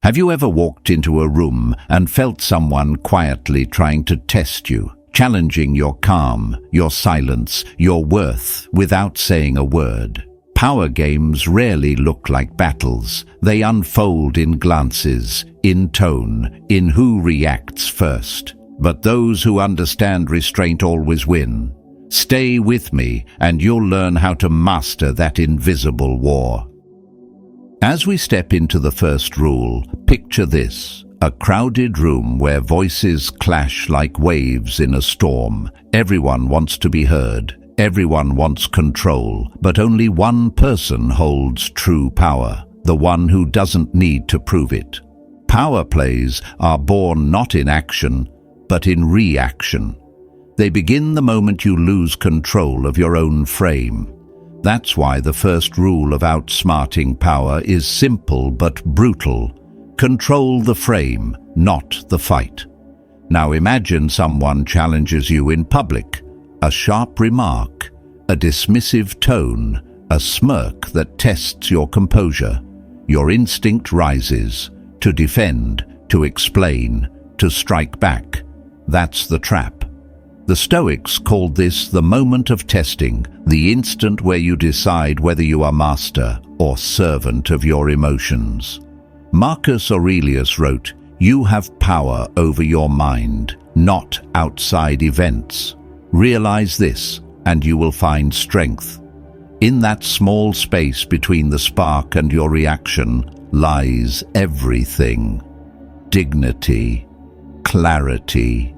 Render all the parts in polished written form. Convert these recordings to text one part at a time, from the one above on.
Have you ever walked into a room and felt someone quietly trying to test you, challenging your calm, your silence, your worth without saying a word? Power games rarely look like battles. They unfold in glances, in tone, in who reacts first. But those who understand restraint always win. Stay with me and you'll learn how to master that invisible war. As we step into the first rule, picture this: a crowded room where voices clash like waves in a storm. Everyone wants to be heard. Everyone wants control, but only one person holds true power, the one who doesn't need to prove it. Power plays are born not in action, but in reaction. They begin the moment you lose control of your own frame. That's why the first rule of outsmarting power is simple but brutal. Control the frame, not the fight. Now imagine someone challenges you in public. A sharp remark, a dismissive tone, a smirk that tests your composure. Your instinct rises to defend, to explain, to strike back. That's the trap. The Stoics called this the moment of testing, the instant where you decide whether you are master or servant of your emotions. Marcus Aurelius wrote, "You have power over your mind, not outside events. Realize this, and you will find strength. In that small space between the spark and your reaction lies everything. Dignity, clarity,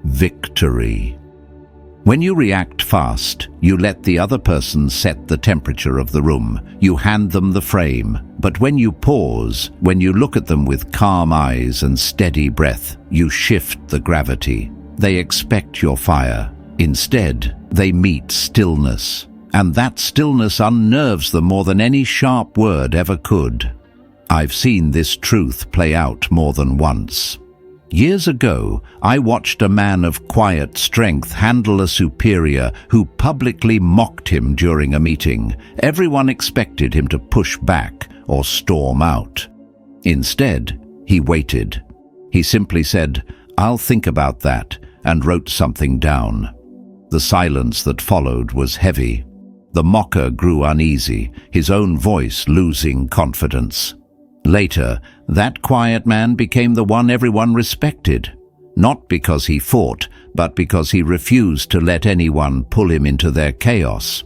victory." When you react fast, you let the other person set the temperature of the room. You hand them the frame. But when you pause, when you look at them with calm eyes and steady breath, you shift the gravity. They expect your fire. Instead, they meet stillness. And that stillness unnerves them more than any sharp word ever could. I've seen this truth play out more than once. Years ago, I watched a man of quiet strength handle a superior who publicly mocked him during a meeting. Everyone expected him to push back or storm out. Instead, he waited. He simply said, "I'll think about that," and wrote something down. The silence that followed was heavy. The mocker grew uneasy, his own voice losing confidence. Later, that quiet man became the one everyone respected, not because he fought, but because he refused to let anyone pull him into their chaos.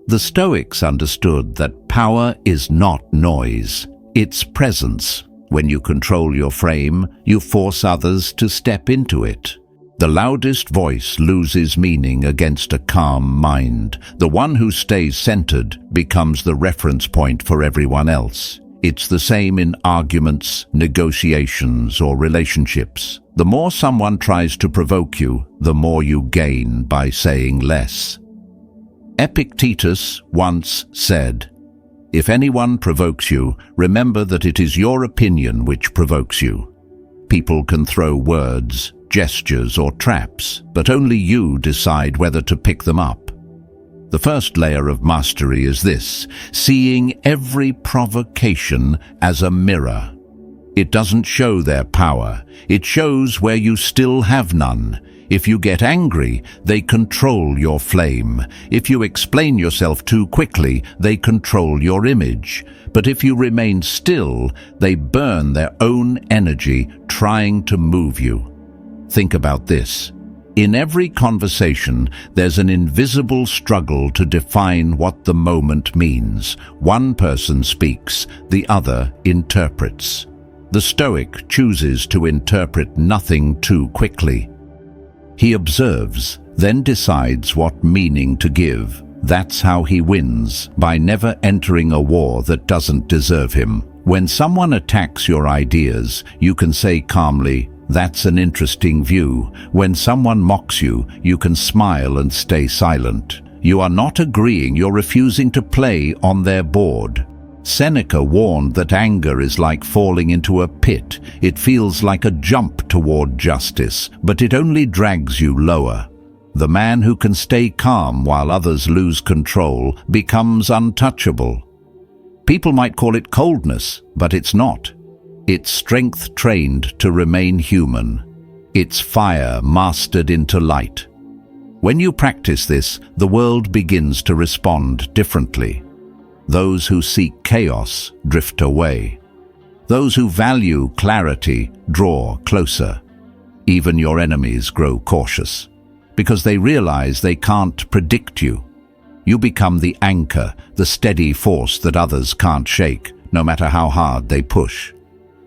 The Stoics understood that power is not noise, it's presence. When you control your frame, you force others to step into it. The loudest voice loses meaning against a calm mind. The one who stays centered becomes the reference point for everyone else. It's the same in arguments, negotiations, or relationships. The more someone tries to provoke you, the more you gain by saying less. Epictetus once said, "If anyone provokes you, remember that it is your opinion which provokes you." People can throw words, gestures, or traps, but only you decide whether to pick them up. The first layer of mastery is this: seeing every provocation as a mirror. It doesn't show their power, it shows where you still have none. If you get angry, they control your flame. If you explain yourself too quickly, they control your image. But if you remain still, they burn their own energy trying to move you. Think about this. In every conversation, there's an invisible struggle to define what the moment means. One person speaks, the other interprets. The Stoic chooses to interpret nothing too quickly. He observes, then decides what meaning to give. That's how he wins, by never entering a war that doesn't deserve him. When someone attacks your ideas, you can say calmly, "That's an interesting view." When someone mocks you, you can smile and stay silent. You are not agreeing, you're refusing to play on their board. Seneca warned that anger is like falling into a pit. It feels like a jump toward justice, but it only drags you lower. The man who can stay calm while others lose control becomes untouchable. People might call it coldness, but it's not. its strength trained to remain human, its fire mastered into light. When you practice this, the world begins to respond differently. Those who seek chaos drift away. Those who value clarity draw closer. Even your enemies grow cautious, because they realize they can't predict you. You become the anchor, the steady force that others can't shake, no matter how hard they push.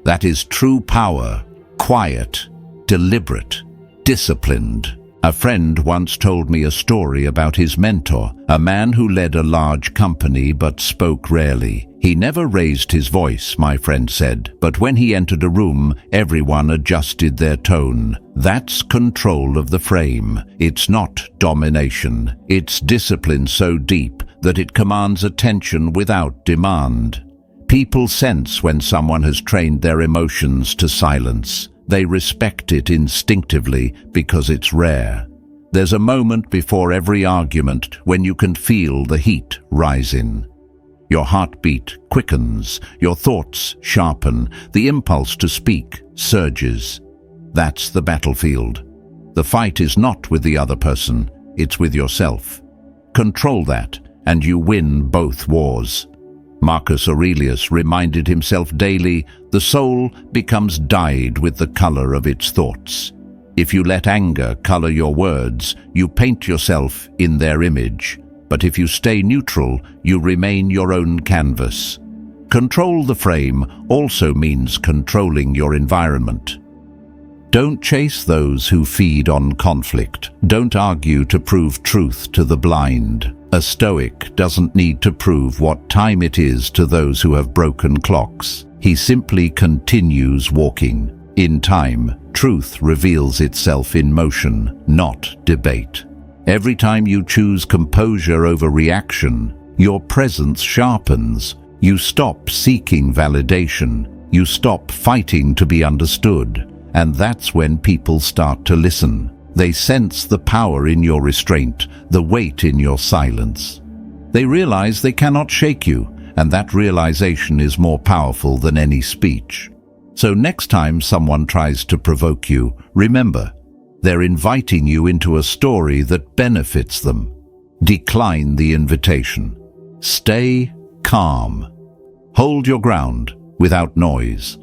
That is true power, quiet, deliberate, disciplined. A friend once told me a story about his mentor, a man who led a large company but spoke rarely. He never raised his voice, my friend said, but when he entered a room, everyone adjusted their tone. That's control of the frame. It's not domination. It's discipline so deep that it commands attention without demand. People sense when someone has trained their emotions to silence. They respect it instinctively because it's rare. There's a moment before every argument when you can feel the heat rising. Your heartbeat quickens, your thoughts sharpen, the impulse to speak surges. That's the battlefield. The fight is not with the other person, it's with yourself. Control that, and you win both wars. Marcus Aurelius reminded himself daily, the soul becomes dyed with the color of its thoughts. If you let anger color your words, you paint yourself in their image. But if you stay neutral, you remain your own canvas. Control the frame also means controlling your environment. Don't chase those who feed on conflict. Don't argue to prove truth to the blind. A Stoic doesn't need to prove what time it is to those who have broken clocks. He simply continues walking. In time, truth reveals itself in motion, not debate. Every time you choose composure over reaction, your presence sharpens. You stop seeking validation. You stop fighting to be understood. And that's when people start to listen. They sense the power in your restraint, the weight in your silence. They realize they cannot shake you, and that realization is more powerful than any speech. So next time someone tries to provoke you, remember, they're inviting you into a story that benefits them. Decline the invitation. Stay calm. Hold your ground without noise.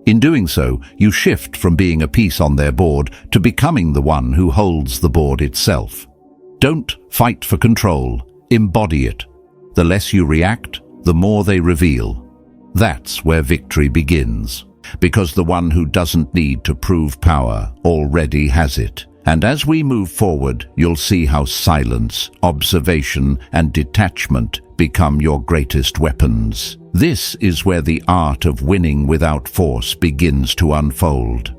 In doing so, you shift from being a piece on their board to becoming the one who holds the board itself. Don't fight for control, embody it. The less you react, the more they reveal. That's where victory begins, because the one who doesn't need to prove power already has it. And as we move forward, you'll see how silence, observation, and detachment become your greatest weapons. This is where the art of winning without force begins to unfold.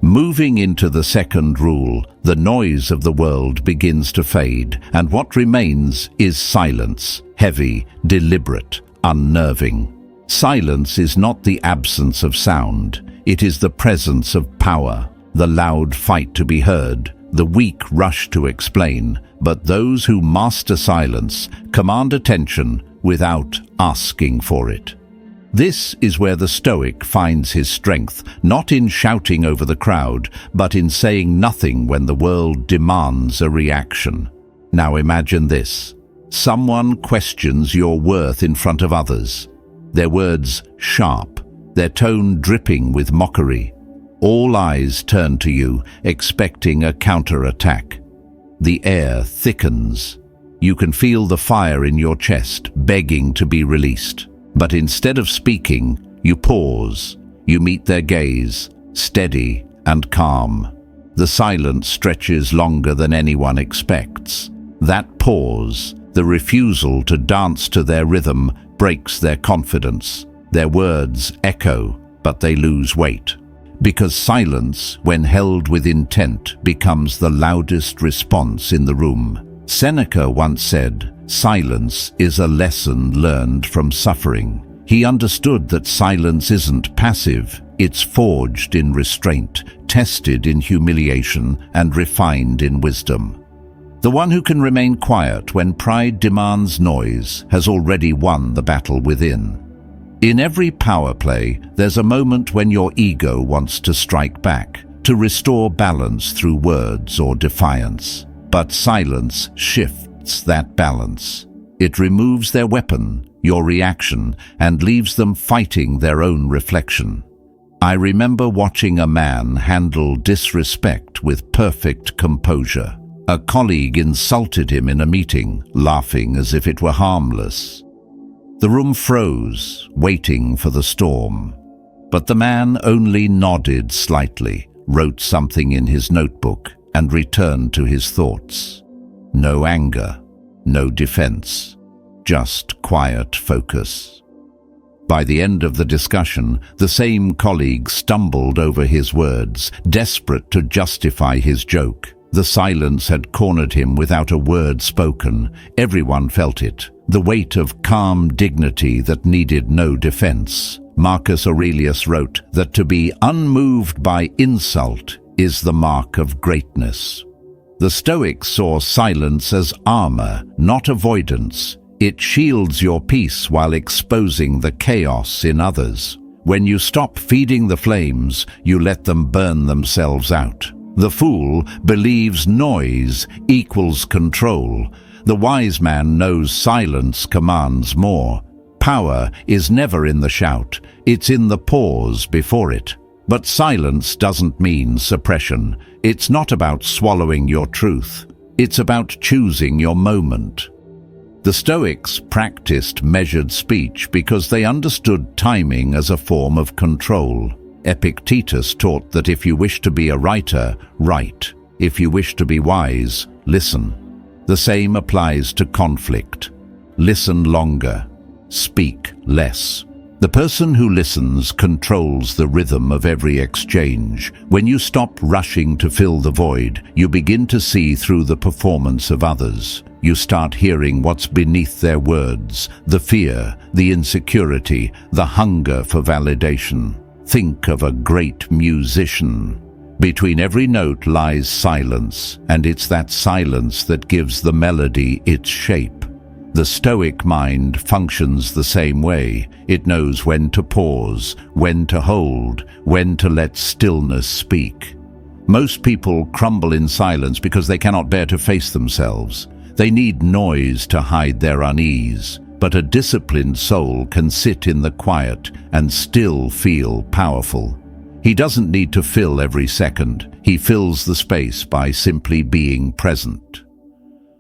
Moving into the second rule, the noise of the world begins to fade, and what remains is silence, heavy, deliberate, unnerving. Silence is not the absence of sound, it is the presence of power, the loud fight to be heard, the weak rush to explain, but those who master silence command attention without asking for it. This is where the Stoic finds his strength, not in shouting over the crowd, but in saying nothing when the world demands a reaction. Now imagine this. Someone questions your worth in front of others. Their words sharp, their tone dripping with mockery. All eyes turn to you, expecting a counterattack. The air thickens. You can feel the fire in your chest, begging to be released. But instead of speaking, you pause. You meet their gaze, steady and calm. The silence stretches longer than anyone expects. That pause, the refusal to dance to their rhythm, breaks their confidence. Their words echo, but they lose weight. Because silence, when held with intent, becomes the loudest response in the room. Seneca once said, "Silence is a lesson learned from suffering." He understood that silence isn't passive, it's forged in restraint, tested in humiliation, and refined in wisdom. The one who can remain quiet when pride demands noise has already won the battle within. In every power play, there's a moment when your ego wants to strike back, to restore balance through words or defiance. But silence shifts that balance. It removes their weapon, your reaction, and leaves them fighting their own reflection. I remember watching a man handle disrespect with perfect composure. A colleague insulted him in a meeting, laughing as if it were harmless. The room froze, waiting for the storm. But the man only nodded slightly, wrote something in his notebook, and returned to his thoughts. No anger, no defense, just quiet focus. By the end of the discussion, the same colleague stumbled over his words, desperate to justify his joke. The silence had cornered him without a word spoken. Everyone felt it, the weight of calm dignity that needed no defense. Marcus Aurelius wrote that to be unmoved by insult is the mark of greatness. The Stoics saw silence as armor, not avoidance. It shields your peace while exposing the chaos in others. When you stop feeding the flames, you let them burn themselves out. The fool believes noise equals control. The wise man knows silence commands more. Power is never in the shout, it's in the pause before it. But silence doesn't mean suppression. It's not about swallowing your truth. It's about choosing your moment. The Stoics practiced measured speech because they understood timing as a form of control. Epictetus taught that if you wish to be a writer, write. If you wish to be wise, listen. The same applies to conflict. Listen longer. Speak less. The person who listens controls the rhythm of every exchange. When you stop rushing to fill the void, you begin to see through the performance of others. You start hearing what's beneath their words, the fear, the insecurity, the hunger for validation. Think of a great musician. Between every note lies silence, and it's that silence that gives the melody its shape. The Stoic mind functions the same way. It knows when to pause, when to hold, when to let stillness speak. Most people crumble in silence because they cannot bear to face themselves. They need noise to hide their unease, but a disciplined soul can sit in the quiet and still feel powerful. He doesn't need to fill every second. He fills the space by simply being present.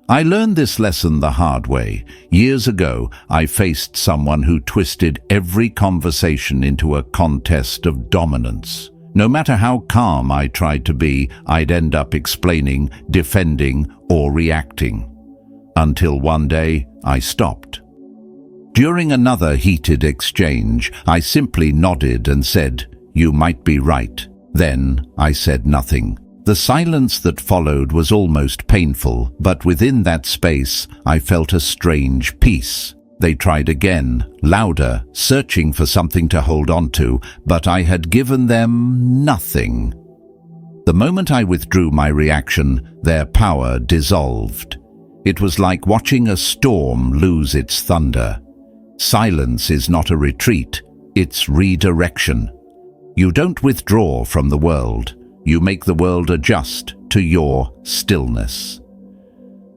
I learned this lesson the hard way. Years ago, I faced someone who twisted every conversation into a contest of dominance. No matter how calm I tried to be, I'd end up explaining, defending, or reacting. Until one day, I stopped. During another heated exchange, I simply nodded and said, "You might be right." Then I said nothing. The silence that followed was almost painful, but within that space, I felt a strange peace. They tried again, louder, searching for something to hold on to, but I had given them nothing. The moment I withdrew my reaction, their power dissolved. It was like watching a storm lose its thunder. Silence is not a retreat, it's redirection. You don't withdraw from the world. You make the world adjust to your stillness.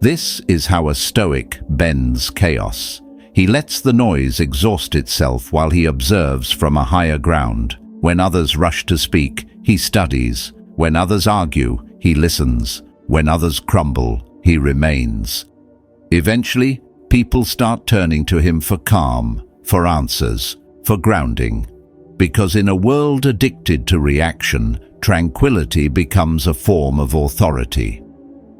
This is how a Stoic bends chaos. He lets the noise exhaust itself while he observes from a higher ground. When others rush to speak, he studies. When others argue, he listens. When others crumble, he remains. Eventually, people start turning to him for calm, for answers, for grounding. Because in a world addicted to reaction, tranquility becomes a form of authority.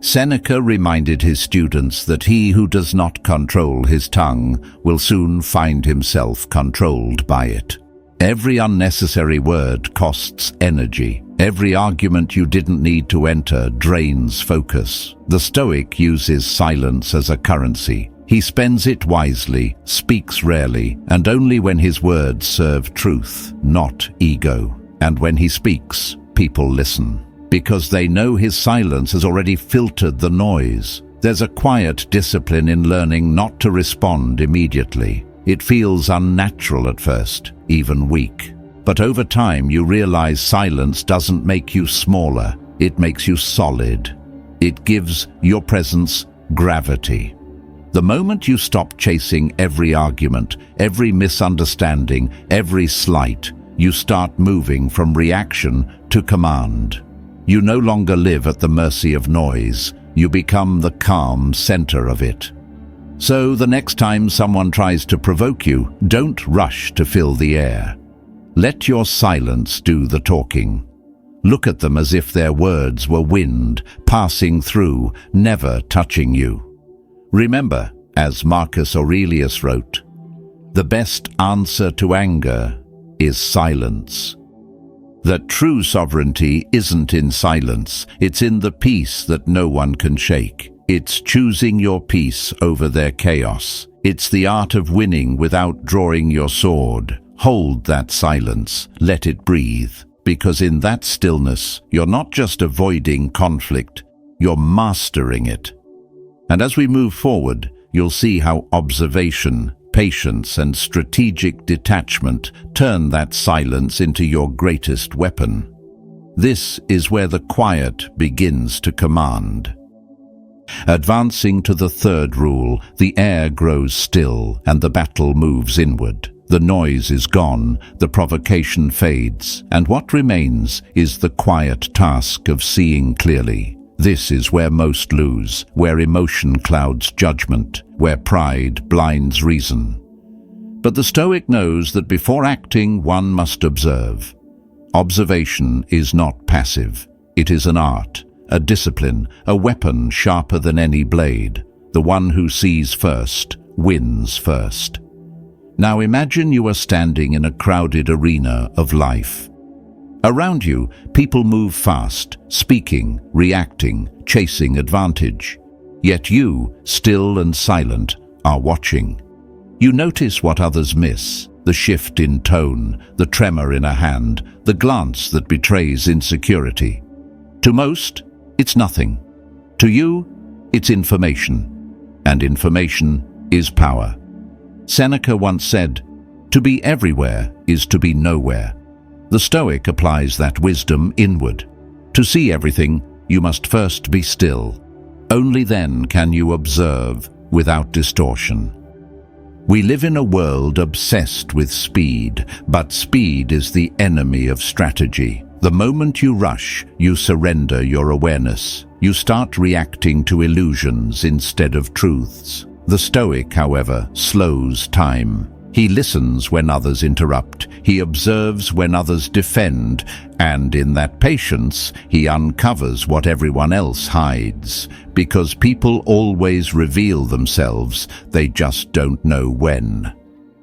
Seneca reminded his students that he who does not control his tongue will soon find himself controlled by it. Every unnecessary word costs energy. Every argument you didn't need to enter drains focus. The Stoic uses silence as a currency. He spends it wisely, speaks rarely, and only when his words serve truth, not ego. And when he speaks, people listen, because they know his silence has already filtered the noise. There's a quiet discipline in learning not to respond immediately. It feels unnatural at first, even weak. But over time you realize silence doesn't make you smaller, it makes you solid. It gives your presence gravity. The moment you stop chasing every argument, every misunderstanding, every slight, you start moving from reaction to command. You no longer live at the mercy of noise, you become the calm center of it. So the next time someone tries to provoke you, don't rush to fill the air. Let your silence do the talking. Look at them as if their words were wind, passing through, never touching you. Remember, as Marcus Aurelius wrote, the best answer to anger is silence. That true sovereignty isn't in silence, it's in the peace that no one can shake. It's choosing your peace over their chaos. It's the art of winning without drawing your sword. Hold that silence, let it breathe, because in that stillness, you're not just avoiding conflict, you're mastering it. And as we move forward, you'll see how observation, patience, and strategic detachment turn that silence into your greatest weapon. This is where the quiet begins to command. Advancing to the third rule, the air grows still and the battle moves inward. The noise is gone, the provocation fades, and what remains is the quiet task of seeing clearly. This is where most lose, where emotion clouds judgment, where pride blinds reason. But the Stoic knows that before acting, one must observe. Observation is not passive. It is an art, a discipline, a weapon sharper than any blade. The one who sees first wins first. Now imagine you are standing in a crowded arena of life. Around you, people move fast, speaking, reacting, chasing advantage. Yet you, still and silent, are watching. You notice what others miss, the shift in tone, the tremor in a hand, the glance that betrays insecurity. To most, it's nothing. To you, it's information. And information is power. Seneca once said, "To be everywhere is to be nowhere." The Stoic applies that wisdom inward. To see everything, you must first be still. Only then can you observe without distortion. We live in a world obsessed with speed, but speed is the enemy of strategy. The moment you rush, you surrender your awareness. You start reacting to illusions instead of truths. The Stoic, however, slows time. He listens when others interrupt, he observes when others defend, and in that patience, he uncovers what everyone else hides. Because people always reveal themselves, they just don't know when.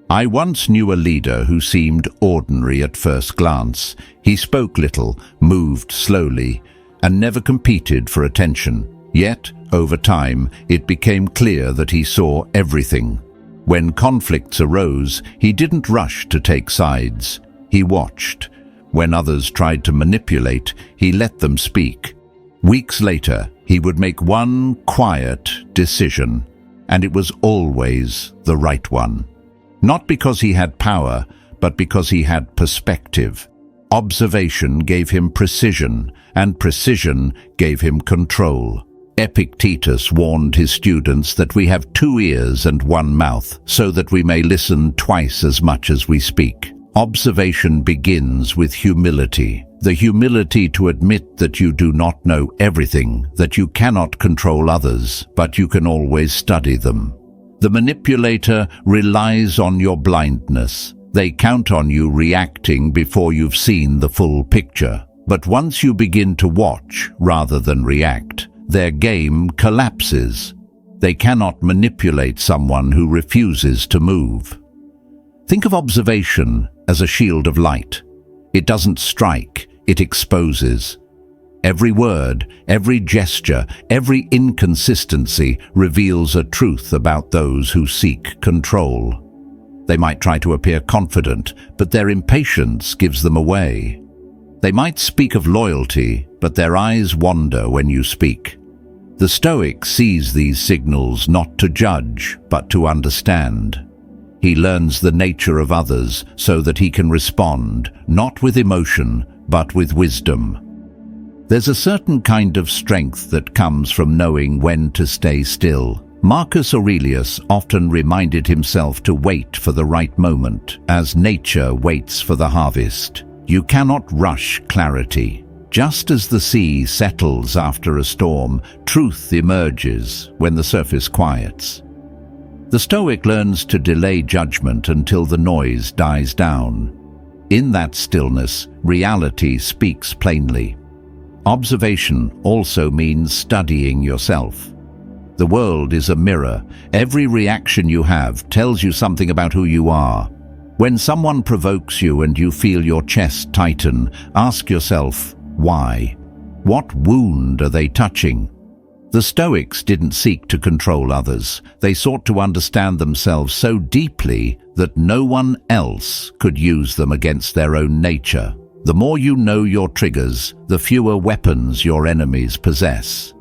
I once knew a leader who seemed ordinary at first glance. He spoke little, moved slowly, and never competed for attention. Yet, over time, it became clear that he saw everything. When conflicts arose, he didn't rush to take sides. He watched. When others tried to manipulate, he let them speak. Weeks later, he would make one quiet decision, and it was always the right one. Not because he had power, but because he had perspective. Observation gave him precision, and precision gave him control. Epictetus warned his students that we have 2 ears and 1 mouth, so that we may listen twice as much as we speak. Observation begins with humility. The humility to admit that you do not know everything, that you cannot control others, but you can always study them. The manipulator relies on your blindness. They count on you reacting before you've seen the full picture. But once you begin to watch rather than react, their game collapses. They cannot manipulate someone who refuses to move. Think of observation as a shield of light. It doesn't strike, it exposes. Every word, every gesture, every inconsistency reveals a truth about those who seek control. They might try to appear confident, but their impatience gives them away. They might speak of loyalty, but their eyes wander when you speak. The Stoic sees these signals not to judge, but to understand. He learns the nature of others so that he can respond, not with emotion, but with wisdom. There's a certain kind of strength that comes from knowing when to stay still. Marcus Aurelius often reminded himself to wait for the right moment, as nature waits for the harvest. You cannot rush clarity. Just as the sea settles after a storm, truth emerges when the surface quiets. The Stoic learns to delay judgment until the noise dies down. In that stillness, reality speaks plainly. Observation also means studying yourself. The world is a mirror. Every reaction you have tells you something about who you are. When someone provokes you and you feel your chest tighten, ask yourself, why? What wound are they touching? The Stoics didn't seek to control others. They sought to understand themselves so deeply that no one else could use them against their own nature. The more you know your triggers, the fewer weapons your enemies possess.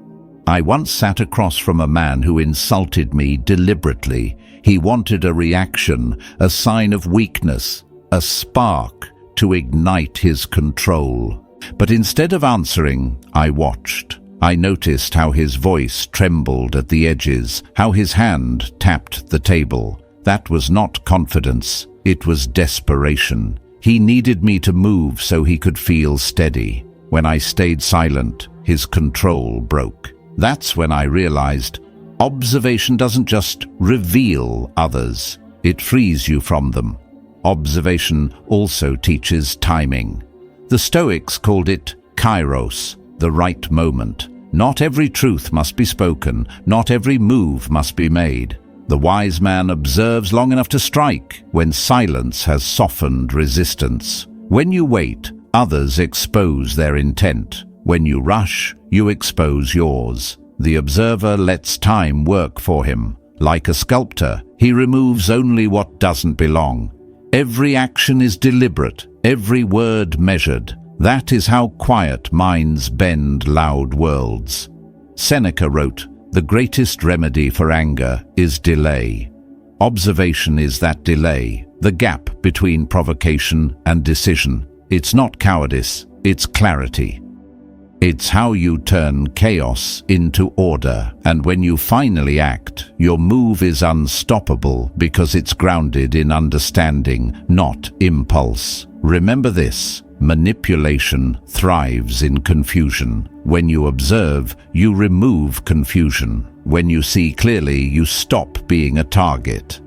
I once sat across from a man who insulted me deliberately. He wanted a reaction, a sign of weakness, a spark to ignite his control. But instead of answering, I watched. I noticed how his voice trembled at the edges, how his hand tapped the table. That was not confidence, it was desperation. He needed me to move so he could feel steady. When I stayed silent, his control broke. That's when I realized observation doesn't just reveal others, it frees you from them. Observation also teaches timing. The Stoics called it kairos, the right moment. Not every truth must be spoken, not every move must be made. The wise man observes long enough to strike when silence has softened resistance. When you wait, others expose their intent. When you rush, you expose yours. The observer lets time work for him. Like a sculptor, he removes only what doesn't belong. Every action is deliberate, every word measured. That is how quiet minds bend loud worlds. Seneca wrote, "The greatest remedy for anger is delay." Observation is that delay, the gap between provocation and decision. It's not cowardice, it's clarity. It's how you turn chaos into order, and when you finally act, your move is unstoppable because it's grounded in understanding, not impulse. Remember this, manipulation thrives in confusion. When you observe, you remove confusion. When you see clearly, you stop being a target.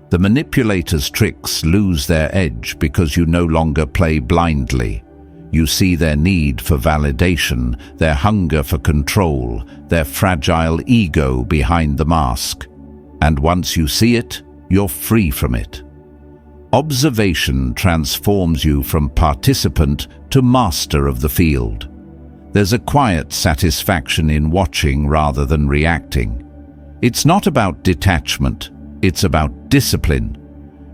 The manipulator's tricks lose their edge because you no longer play blindly. You see their need for validation, their hunger for control, their fragile ego behind the mask. And once you see it, you're free from it. Observation transforms you from participant to master of the field. There's a quiet satisfaction in watching rather than reacting. It's not about detachment, it's about discipline.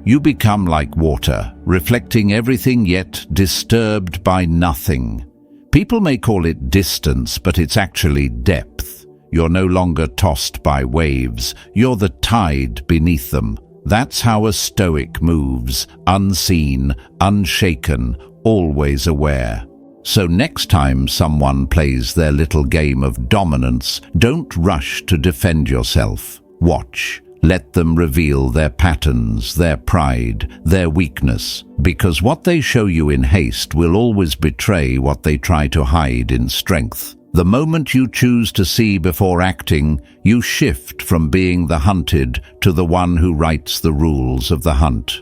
You become like water, reflecting everything yet disturbed by nothing. People may call it distance, but it's actually depth. You're no longer tossed by waves, you're the tide beneath them. That's how a Stoic moves, unseen, unshaken, always aware. So next time someone plays their little game of dominance, don't rush to defend yourself. Watch. Let them reveal their patterns, their pride, their weakness, because what they show you in haste will always betray what they try to hide in strength. The moment you choose to see before acting, you shift from being the hunted to the one who writes the rules of the hunt.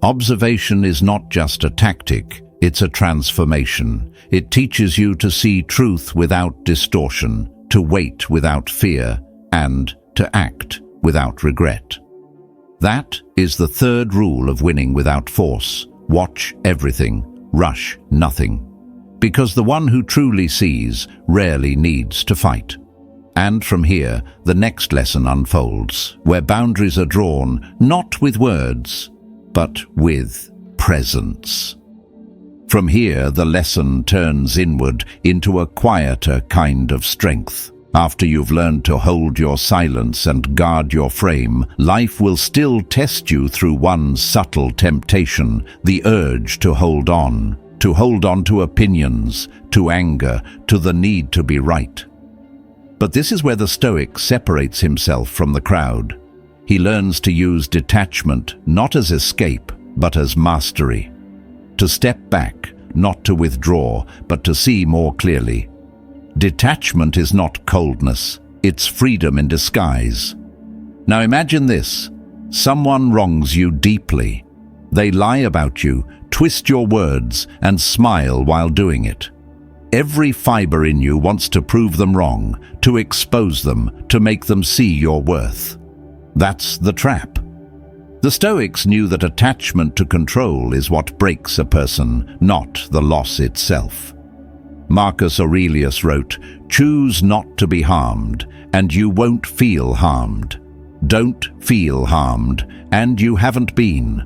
Observation is not just a tactic, it's a transformation. It teaches you to see truth without distortion, to wait without fear, and to act without regret. That is the third rule of winning without force. Watch everything, rush nothing. Because the one who truly sees rarely needs to fight. And from here, the next lesson unfolds, where boundaries are drawn not with words, but with presence. From here, the lesson turns inward into a quieter kind of strength. After you've learned to hold your silence and guard your frame, life will still test you through one subtle temptation, the urge to hold on to opinions, to anger, to the need to be right. But this is where the Stoic separates himself from the crowd. He learns to use detachment not as escape, but as mastery. To step back, not to withdraw, but to see more clearly. Detachment is not coldness, it's freedom in disguise. Now imagine this. Someone wrongs you deeply. They lie about you, twist your words, and smile while doing it. Every fiber in you wants to prove them wrong, to expose them, to make them see your worth. That's the trap. The Stoics knew that attachment to control is what breaks a person, not the loss itself. Marcus Aurelius wrote, "Choose not to be harmed, and you won't feel harmed. Don't feel harmed, and you haven't been.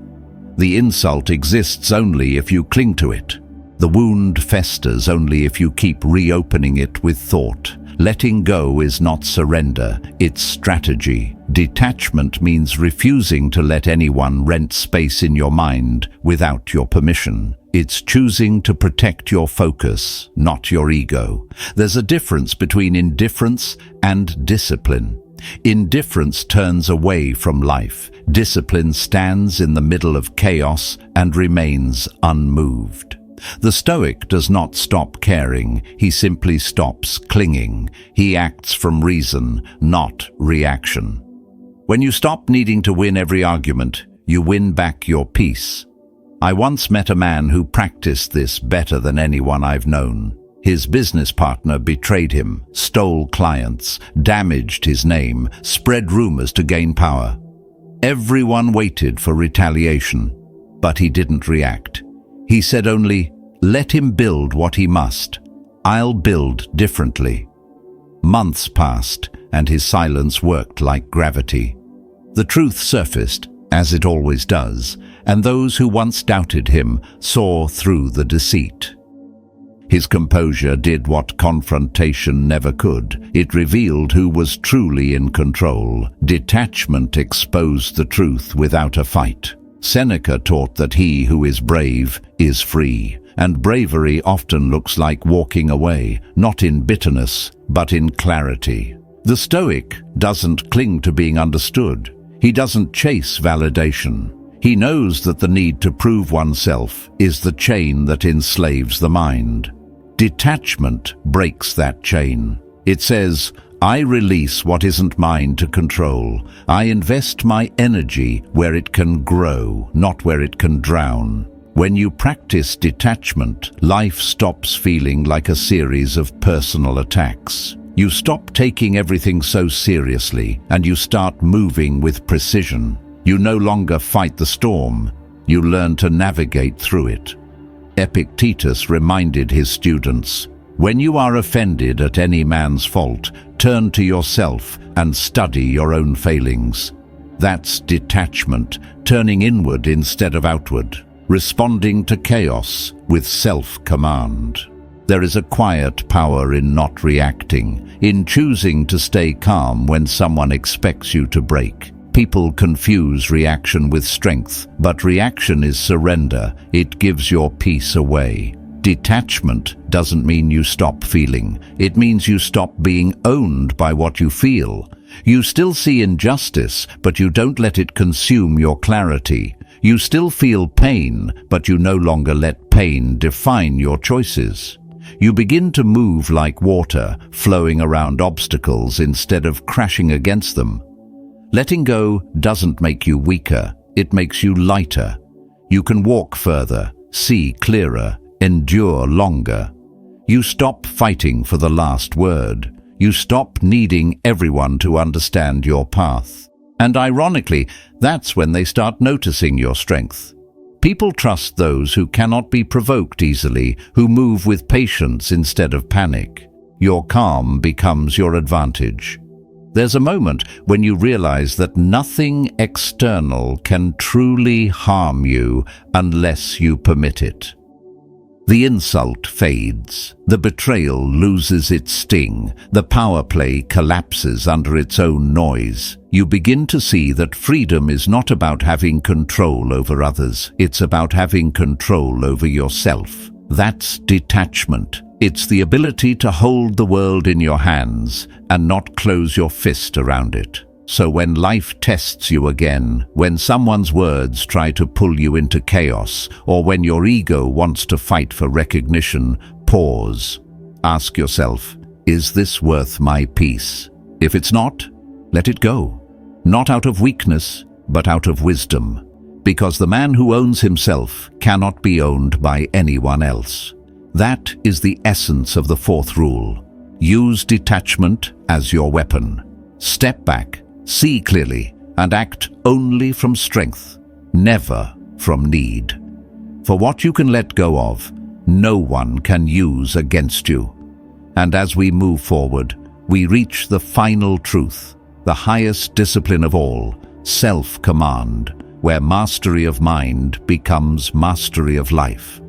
The insult exists only if you cling to it. The wound festers only if you keep reopening it with thought. Letting go is not surrender, it's strategy. Detachment means refusing to let anyone rent space in your mind without your permission. It's choosing to protect your focus, not your ego. There's a difference between indifference and discipline. Indifference turns away from life. Discipline stands in the middle of chaos and remains unmoved. The Stoic does not stop caring, he simply stops clinging. He acts from reason, not reaction. When you stop needing to win every argument, you win back your peace. I once met a man who practiced this better than anyone I've known. His business partner betrayed him, stole clients, damaged his name, spread rumors to gain power. Everyone waited for retaliation, but he didn't react. He said only, "Let him build what he must. I'll build differently." Months passed, and his silence worked like gravity. The truth surfaced, as it always does, and those who once doubted him saw through the deceit. His composure did what confrontation never could. It revealed who was truly in control. Detachment exposed the truth without a fight. Seneca taught that he who is brave is free, and bravery often looks like walking away, not in bitterness, but in clarity. The Stoic doesn't cling to being understood. He doesn't chase validation. He knows that the need to prove oneself is the chain that enslaves the mind. Detachment breaks that chain. It says, I release what isn't mine to control. I invest my energy where it can grow, not where it can drown. When you practice detachment, life stops feeling like a series of personal attacks. You stop taking everything so seriously, and you start moving with precision. You no longer fight the storm. You learn to navigate through it. Epictetus reminded his students, when you are offended at any man's fault, turn to yourself and study your own failings. That's detachment, turning inward instead of outward, responding to chaos with self-command. There is a quiet power in not reacting, in choosing to stay calm when someone expects you to break. People confuse reaction with strength, but reaction is surrender. It gives your peace away. Detachment doesn't mean you stop feeling. It means you stop being owned by what you feel. You still see injustice, but you don't let it consume your clarity. You still feel pain, but you no longer let pain define your choices. You begin to move like water, flowing around obstacles instead of crashing against them. Letting go doesn't make you weaker, it makes you lighter. You can walk further, see clearer, endure longer. You stop fighting for the last word. You stop needing everyone to understand your path. And ironically, that's when they start noticing your strength. People trust those who cannot be provoked easily, who move with patience instead of panic. Your calm becomes your advantage. There's a moment when you realize that nothing external can truly harm you unless you permit it. The insult fades, the betrayal loses its sting, the power play collapses under its own noise. You begin to see that freedom is not about having control over others, it's about having control over yourself. That's detachment. It's the ability to hold the world in your hands and not close your fist around it. So when life tests you again, when someone's words try to pull you into chaos, or when your ego wants to fight for recognition, pause. Ask yourself, is this worth my peace? If it's not, let it go. Not out of weakness, but out of wisdom. Because the man who owns himself cannot be owned by anyone else. That is the essence of the fourth rule. Use detachment as your weapon. Step back. See clearly and act only from strength, never from need. For what you can let go of, no one can use against you. And as we move forward, we reach the final truth, the highest discipline of all, self-command, where mastery of mind becomes mastery of life.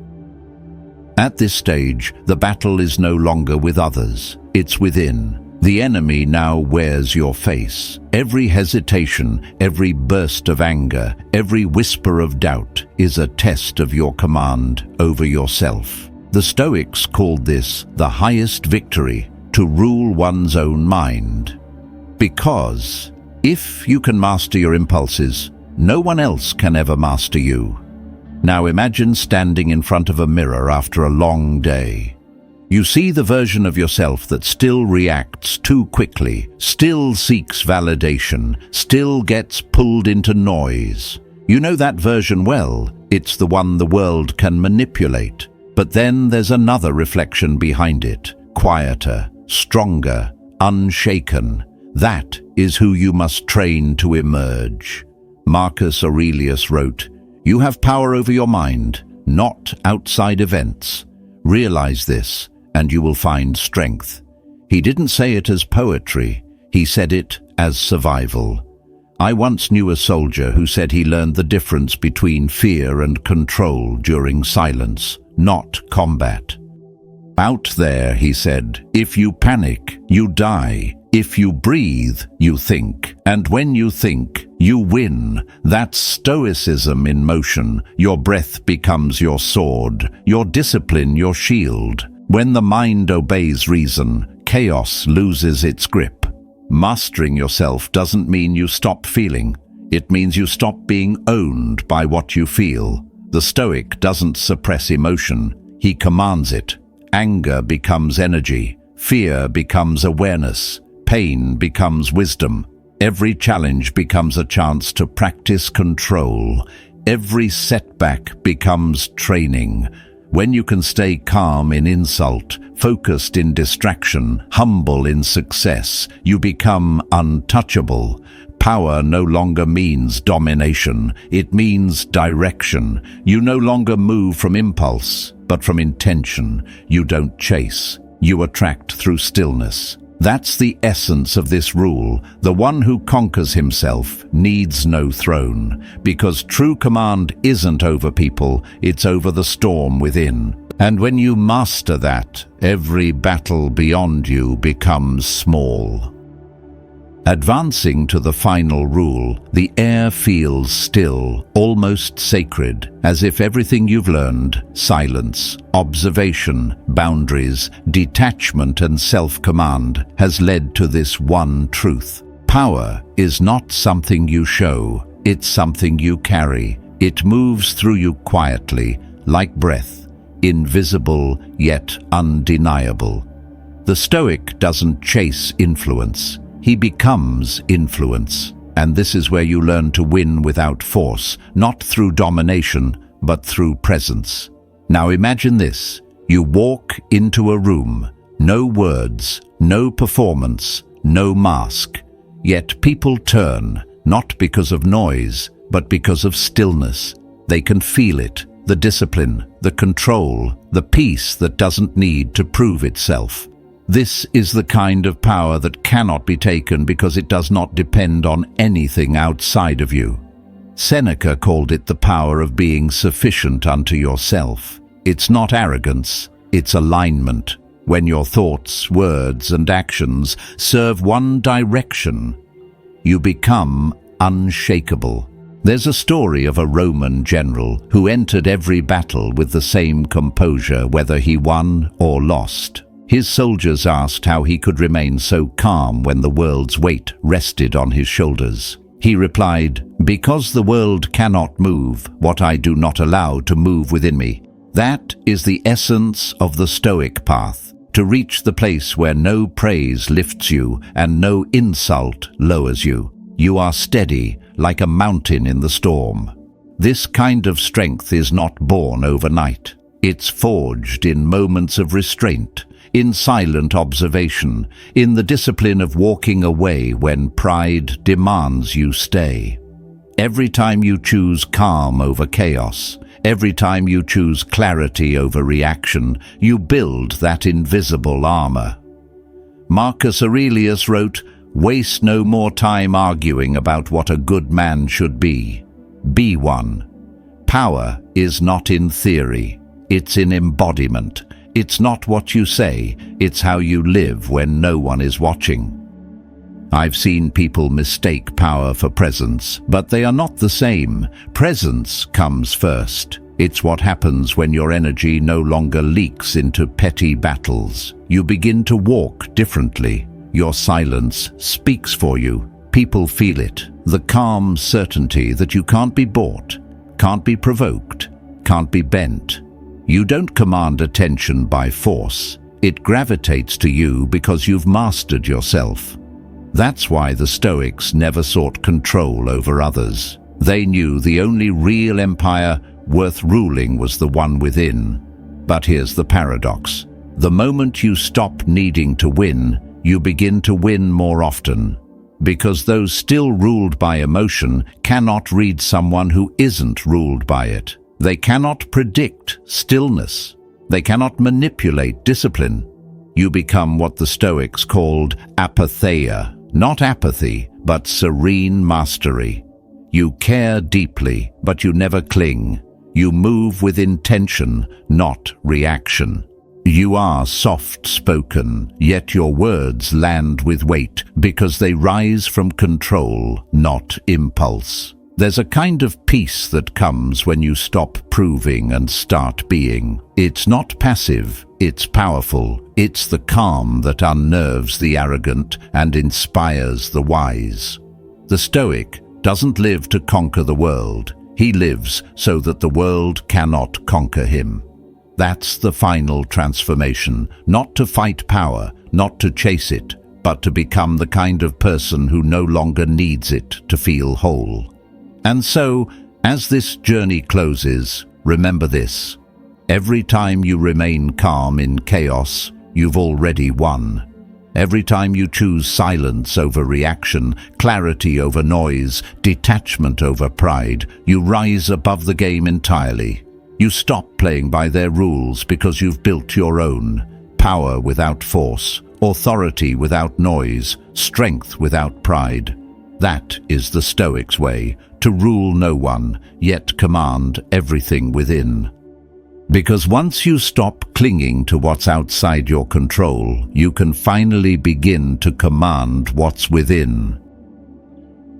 At this stage, the battle is no longer with others, it's within. The enemy now wears your face. Every hesitation, every burst of anger, every whisper of doubt is a test of your command over yourself. The Stoics called this the highest victory, to rule one's own mind. Because if you can master your impulses, no one else can ever master you. Now imagine standing in front of a mirror after a long day. You see the version of yourself that still reacts too quickly, still seeks validation, still gets pulled into noise. You know that version well. It's the one the world can manipulate. But then there's another reflection behind it, quieter, stronger, unshaken. That is who you must train to emerge. Marcus Aurelius wrote, "You have power over your mind, not outside events. Realize this, and you will find strength." He didn't say it as poetry, he said it as survival. I once knew a soldier who said he learned the difference between fear and control during silence, not combat. Out there, he said, if you panic, you die. If you breathe, you think. And when you think, you win. That's stoicism in motion. Your breath becomes your sword, your discipline your shield. When the mind obeys reason, chaos loses its grip. Mastering yourself doesn't mean you stop feeling. It means you stop being owned by what you feel. The Stoic doesn't suppress emotion, he commands it. Anger becomes energy, fear becomes awareness, pain becomes wisdom. Every challenge becomes a chance to practice control. Every setback becomes training. When you can stay calm in insult, focused in distraction, humble in success, you become untouchable. Power no longer means domination, it means direction. You no longer move from impulse, but from intention. You don't chase, you attract through stillness. That's the essence of this rule. The one who conquers himself needs no throne, because true command isn't over people, it's over the storm within. And when you master that, every battle beyond you becomes small. Advancing to the final rule, the air feels still, almost sacred, as if everything you've learned, silence, observation, boundaries, detachment and self-command, has led to this one truth. Power is not something you show, it's something you carry. It moves through you quietly, like breath, invisible yet undeniable. The Stoic doesn't chase influence. He becomes influence, and this is where you learn to win without force, not through domination, but through presence. Now imagine this. You walk into a room, no words, no performance, no mask. Yet people turn, not because of noise, but because of stillness. They can feel it, the discipline, the control, the peace that doesn't need to prove itself. This is the kind of power that cannot be taken because it does not depend on anything outside of you. Seneca called it the power of being sufficient unto yourself. It's not arrogance, it's alignment. When your thoughts, words, and actions serve one direction, you become unshakable. There's a story of a Roman general who entered every battle with the same composure, whether he won or lost. His soldiers asked how he could remain so calm when the world's weight rested on his shoulders. He replied, "Because the world cannot move what I do not allow to move within me." That is the essence of the Stoic path, to reach the place where no praise lifts you and no insult lowers you. You are steady, like a mountain in the storm. This kind of strength is not born overnight. It's forged in moments of restraint, in silent observation, in the discipline of walking away when pride demands you stay. Every time you choose calm over chaos, every time you choose clarity over reaction, you build that invisible armor. Marcus Aurelius wrote, "Waste no more time arguing about what a good man should be. Be one." Power is not in theory, it's in embodiment. It's not what you say, it's how you live when no one is watching. I've seen people mistake power for presence, but they are not the same. Presence comes first. It's what happens when your energy no longer leaks into petty battles. You begin to walk differently. Your silence speaks for you. People feel it. The calm certainty that you can't be bought, can't be provoked, can't be bent. You don't command attention by force. It gravitates to you because you've mastered yourself. That's why the Stoics never sought control over others. They knew the only real empire worth ruling was the one within. But here's the paradox. The moment you stop needing to win, you begin to win more often. Because those still ruled by emotion cannot read someone who isn't ruled by it. They cannot predict stillness. They cannot manipulate discipline. You become what the Stoics called apatheia, not apathy, but serene mastery. You care deeply, but you never cling. You move with intention, not reaction. You are soft-spoken, yet your words land with weight because they rise from control, not impulse. There's a kind of peace that comes when you stop proving and start being. It's not passive, it's powerful. It's the calm that unnerves the arrogant and inspires the wise. The Stoic doesn't live to conquer the world. He lives so that the world cannot conquer him. That's the final transformation, not to fight power, not to chase it, but to become the kind of person who no longer needs it to feel whole. And so, as this journey closes, remember this. Every time you remain calm in chaos, you've already won. Every time you choose silence over reaction, clarity over noise, detachment over pride, you rise above the game entirely. You stop playing by their rules because you've built your own. Power without force, authority without noise, strength without pride. That is the Stoics' way, to rule no one, yet command everything within. Because once you stop clinging to what's outside your control, you can finally begin to command what's within.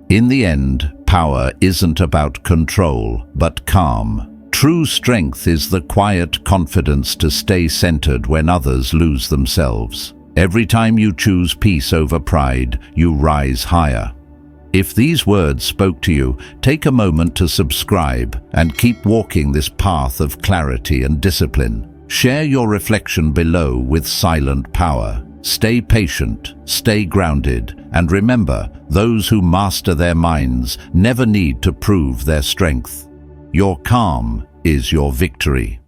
In the end, power isn't about control, but calm. True strength is the quiet confidence to stay centered when others lose themselves. Every time you choose peace over pride, you rise higher. If these words spoke to you, take a moment to subscribe and keep walking this path of clarity and discipline. Share your reflection below with silent power. Stay patient, stay grounded, and remember, those who master their minds never need to prove their strength. Your calm is your victory.